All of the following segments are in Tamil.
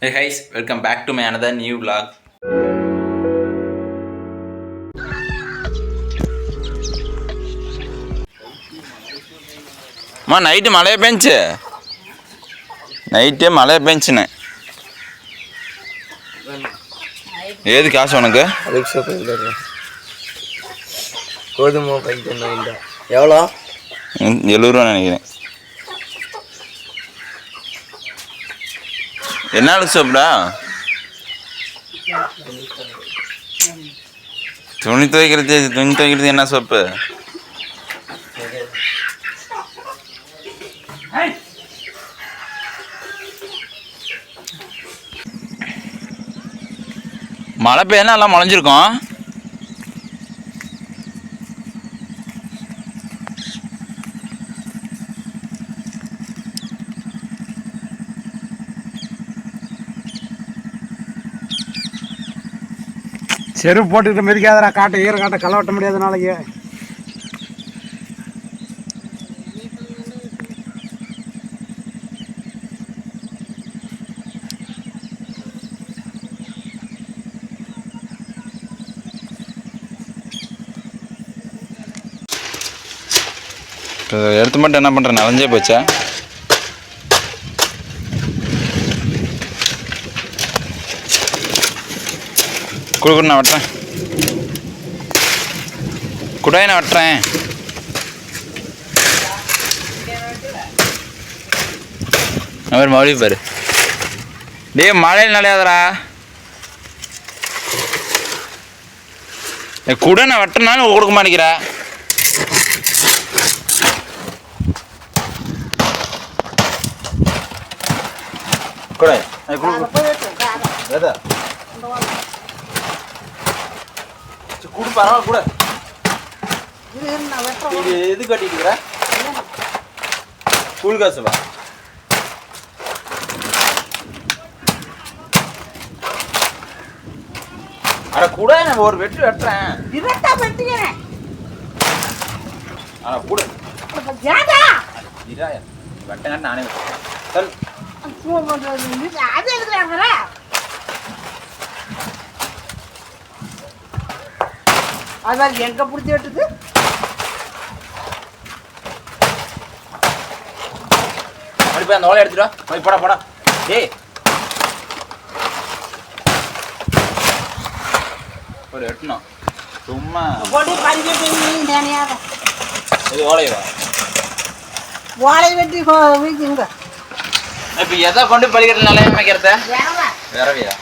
Hey guys, welcome back to my another new vlog. Ma night male bench. Night male bench ne. ஏது காசு உனக்கு? ரிக்ஷா போயிட்டு கோதுமை பாக்கெட் வாங்கிட்டா எவ்வளோ? 70 ரூபா நினைக்கிறேன். என்ன சோப்புடா? துணி துவைக்கிறது என்ன சோப்பு? மழை பெய்யா எல்லாம் முளைஞ்சிருக்கும். செருப்பு போட்டுக்கிட்டு மிதிக்காதரா, காட்டை ஈர காட்டை களை வெட்ட முடியாத நாளைக்கு. இப்போ எடுத்து மட்டும் என்ன பண்ணுறேன், நனைஞ்சே போச்சா? குடு நான் வெட்டுறேன். குடாய் நான் வெட்டுறேன். அவர் மௌலி பாரு. டே மழையில் நனையாதரா. குடை நான் வெட்டினாலும் கொடுக்க மாட்டேங்கிறா. குடாய் குடு பரவாயில்ல கூட. இது எது கட்டிட்டு கூழ் காசுவா? அட கூட நான் ஒரு வெட்டு வெட்டுறேன். ஆனா கூட வெட்டங்க நானே வெட்டுறேன். அதான் எங்க பிடிச்சி விட்டுது. போய் அந்த ஓலை எடுத்துடா. போய் போடா போடா. ஏய் ஒரு எட்டணும் சும்மா போட்டு பறிக்கிட்டு இது ஓலையவா? ஓலை வெட்டி வீச்சுங்க. இப்போ எதை கொண்டு பறிக்கிறதுனால அமைக்கிறத வேறவையா?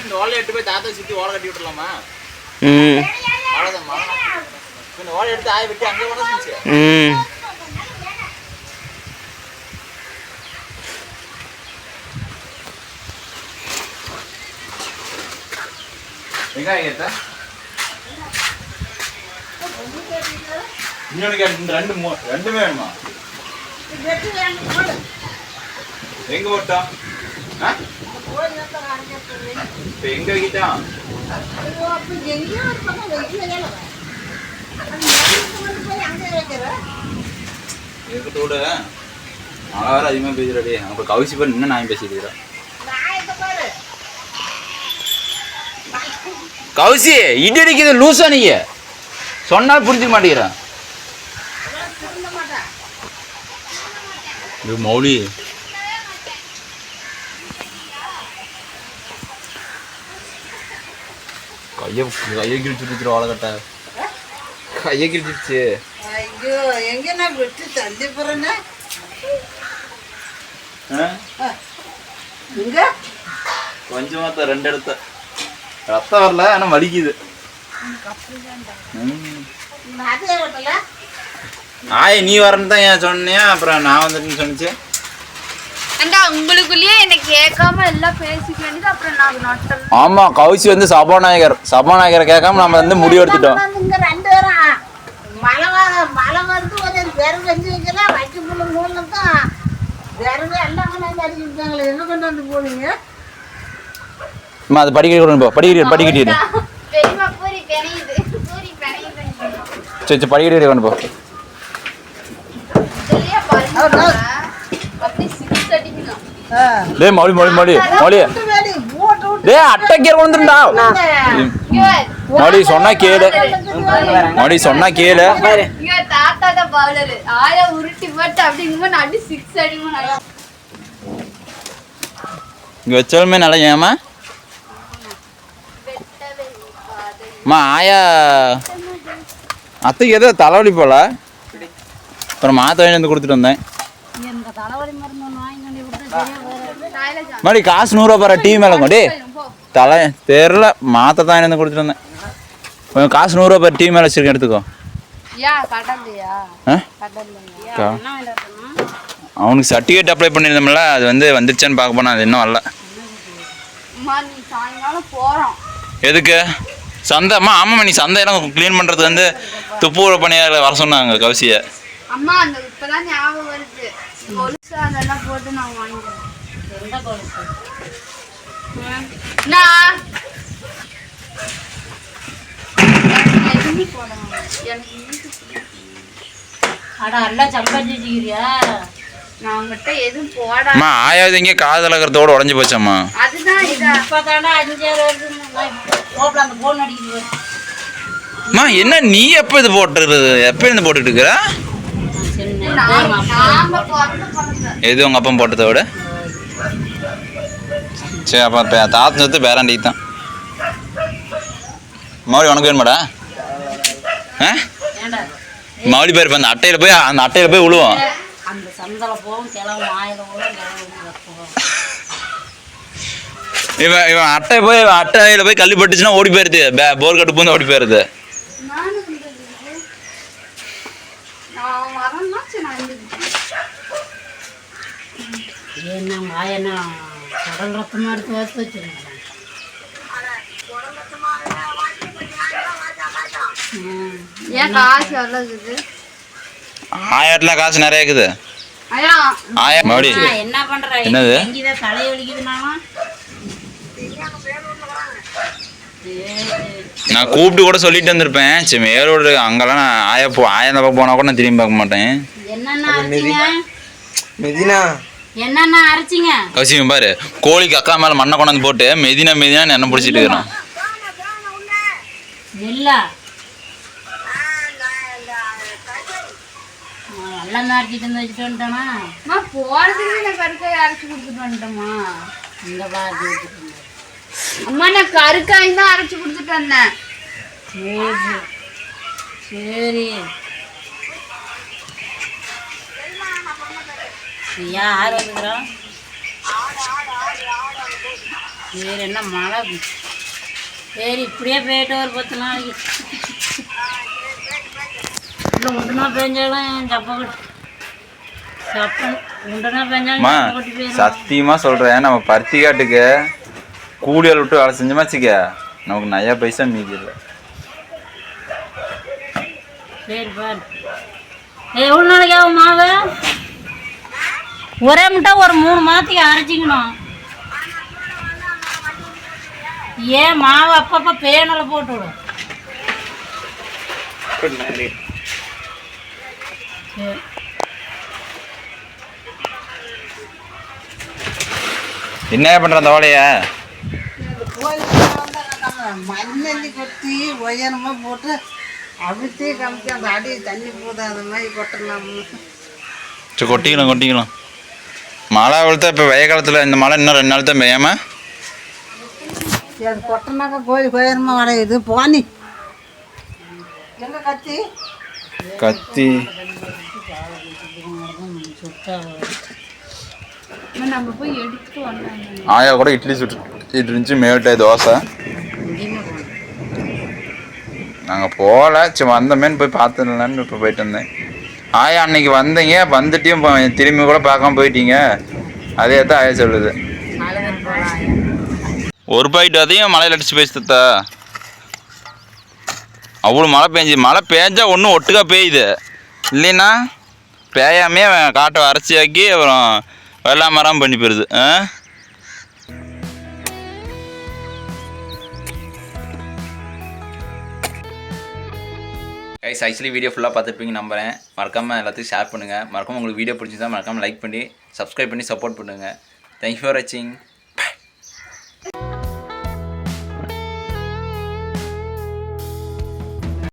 இந்த ஓலை எடுத்து போய் தாத்தா சுற்றி ஓலை கட்டி விட்டுலாமா? அவ்வளோதான்மா. இந்த ஓலை எடுத்து ஆய விட்டு அங்கே வளர்ந்துச்சு. வெங்காயம் எடுத்த இன்னொன்று கேட்டு ரெண்டுமே வேணுமா? எங்க போட்டோம்? இப்போ எங்க வைக்கிட்டான்? இருக்கட்டோட மழை வேறு அதிகமாக பேசுறாடி. அப்புறம் கவிசி பண்ணி இன்னும் நான் பேசிக்கிறேன். கவுசி இடி அடிக்குது லூசா. நீங்க சொன்னால் புரிஞ்சுக்க மாட்டேங்கிறேன். இது மௌலி கையை கிழிச்சுட்டு ஓலை கட்ட கையை கிழிச்சிருச்சு. ஐயோ எங்க நான் விட்டு தள்ளி போறேன்னா இங்க கொஞ்சமா தான் 2 எடுத்த ரத்தம் வரல, ஆனா வலிக்குது. ஆய் நீ வரன்னு தான் ஏன் சொன்னியா? அப்புறம் நான் வந்துட்டுன்னு சொன்னிச்சு. ஏண்டா உங்களுக்குள்ளேயே என்ன கேட்காம எல்லாம் பேசிக்க வேண்டியது அப்புறம் நான் நட்டல். ஆமா கௌசி வந்து சபாநாயகரை கேட்காம நம்ம வந்து முடிவு எடுத்துட்டோம். இங்க 2 பேரும் மழை வந்து ஒரு விறகு வச்சு வைக்கலாம் வைக்க புள்ள மூணு தான் விறகு எல்லாம் கொண்டாந்து அடிக்கிட்டாங்களே என்ன கொண்டாந்து போனீங்க அம்மா அது படிக்கட்டி பெரியமா பூரி பெனையுது சரி படிக்கட்டி கொண்டு போ. இதுலயே பாருங்க அப்படி 6 அடிக்கணும். டேய் மௌலி டேய் அட்டைக்கீரை வந்துடா. மௌலி சொன்னா கேளு. இங்க தாத்தா தான் பவுலர். ஆயா உருட்டி போட்டு அப்படிங்கும்போது நான் அடி 6 அடிக்கணும். இங்க வச்சாலுமே நல்லா ஏமா அம்மா ஆயா அத்தைக்கு ஏதோ தலைவலி போல அப்புறம் மாத்த வந்து கொடுத்துட்டு வந்தேன். மறுபடி காசு 100 ரூபா பாரு டீ மேலே கொண்டு தலை தெரியல மாத்த தான் வந்து கொடுத்துட்டு வந்தேன். கொஞ்சம் காசு 100 ரூபா பாரு டீ மேலே வச்சிருக்கேன் எடுத்துக்கோ. அவனுக்கு சர்டிஃபிகேட் அப்ளை பண்ணியிருந்தோம்ல அது வந்து வந்துருச்சான்னு பார்க்க போனா அது இன்னும் வரல. எதுக்கு சந்தைம்மா? ஆமாம்மா நீ சந்தையெல்லாம் க்ளீன் பண்ணுறது வந்து துப்புரவு பணியாளர் வர சொன்னாங்க கௌசியை. அம்மா அந்த இப்பதான் ஞாபகம் வருது. கொலுசு அதெல்லாம் போட்டு நான் வாங்கிக்கிறேன். எந்த கொலுசு? நான் நான் உங்ககிட்ட எதுவும் போடாம ஆயாவது இங்கே காதலகரத்தோட உடஞ்சி போச்சம்மா. அதுதான் அம்மா என்ன நீ எப்போ இது போட்டுருது எப்போ இருந்து போட்டுட்டு இருக்கிற? எது உங்கள் அப்பா போட்டதை விட சரி அப்போ தாத்தன் சொத்து பேராண்டிக்கு தான். மௌலி உனக்கு வேணுமாடா? மௌலி பேர் இப்போ அந்த அட்டையில் போய் விழுவோம். இவன் அட்டையில் போய் கல்லி பட்டுச்சுன்னா ஓடி போயிருது. போர் கட்டு பூந்து ஓடி போயிருது. ஏன் காசு எவ்வளோ இருக்குது? 1000 காசு நிறைய இருக்குது. என்ன பண்ற? என்னது தலைவலிக்குதுனாலும் நான் கூப்பிட்டு கூட சொல்லிட்டு வந்திருப்பேன். சரி மேலோடு அங்கெல்லாம் நான் ஆயா போனா கூட நான் திரும்பி பார்க்க மாட்டேன். என்னென்ன அரைச்சிங்க கௌசிங்க பாரு கோழிக்கு அக்கா மேல மண்ணை கொண்டாந்து போட்டு மெதினா என்ன பிடிச்சிட்டு இருக்கிறோம். நல்லா அரைச்சிட்டு வந்து வச்சுட்டு வந்துட்டானா? போறதுக்கு நான் கருக்காய் அரைச்சி கொடுத்துட்டு வந்துட்டேம்மா. இந்த பாரு அம்மா நான் கருக்காய் தான் அரைச்சி கொடுத்துட்டு வந்தேன். சரி யார் வந்துக்கிறோம்? சரி என்ன மழை? சரி இப்படியே போயிட்டு ஒரு 10 நாளைக்கு இல்லை உண்டுனா பெஞ்சாலும் உண்டுனா பெஞ்சாலும் சத்தியமா சொல்றேன். நம்ம பருத்தி காட்டுக்கு கூலியால் விட்டு வேலை செஞ்சோமா வச்சுக்க நமக்கு நிறையா பைசா மீதி இல்லை. சரி பாரு எவ்வளோ நாளைக்கு ஆகும் மாவு? ஒரே முட்டை ஒரு 3 மாதத்துக்கு அரைச்சிக்கணும். ஏன் மாவு அப்பப்போ பேனில் போட்டு விடும். என்ன பண்ற அந்த ஓலைய? மண்ணெண்ணி கொத்தி உயரமா போட்டு அவித்தே கமிச்சு அந்த அடி தண்ணி போது அந்த மாதிரி கொட்டலாம்னு. சரி கொட்டிக்கலாம். மழை விழுத்தா இப்போ வெய்ய காலத்தில் இந்த மழை இன்னும் 2 நாள் தான் பெய்யாம அது கொட்டினாக்கா கோழி உயரமா வரையுது. போனி எங்க கத்தி நம்ம போய் எடுத்துட்டு வந்தோம். ஆயா கூட இட்லி சுட்டு இருந்துச்சு மேட்டை தோசை. நாங்கள் போகல சரி வந்தமேன்னு போய் பார்த்துடலான்னு இப்போ போயிட்டு வந்தேன். ஆயா அன்னைக்கு வந்தீங்க வந்துட்டையும் திரும்பி கூட பார்க்காம போயிட்டீங்க. அதே தான் ஆயா சொல்லுது. அழுதுட்டு போகலாம் ஆயா. ஒரு பாக்கெட் அதையும் மழையில் அடிச்சு பேசுதா. அவ்வளோ மழை பெஞ்சு மழை பெஞ்சா ஒன்றும் ஒட்டுக்கா பெய்யுது இல்லைன்னா பேயாமே காட்டை அரைச்சியாக்கி அப்புறம் வெள்ளாம மரம் பண்ணி போயிருது. கைஸ் ஆக்சுவலி வீடியோ ஃபுல்லாக பார்த்துருப்பீங்க நம்புறேன். மறக்காமல் எல்லாத்தையும் ஷேர் பண்ணுங்கள். மறக்காமல் உங்களுக்கு வீடியோ பிடிச்சிருந்தா மறக்காமல் லைக் பண்ணி சப்ஸ்கிரைப் பண்ணி சப்போர்ட் பண்ணுங்கள். தேங்க்யூ ஃபார் வாட்சிங்.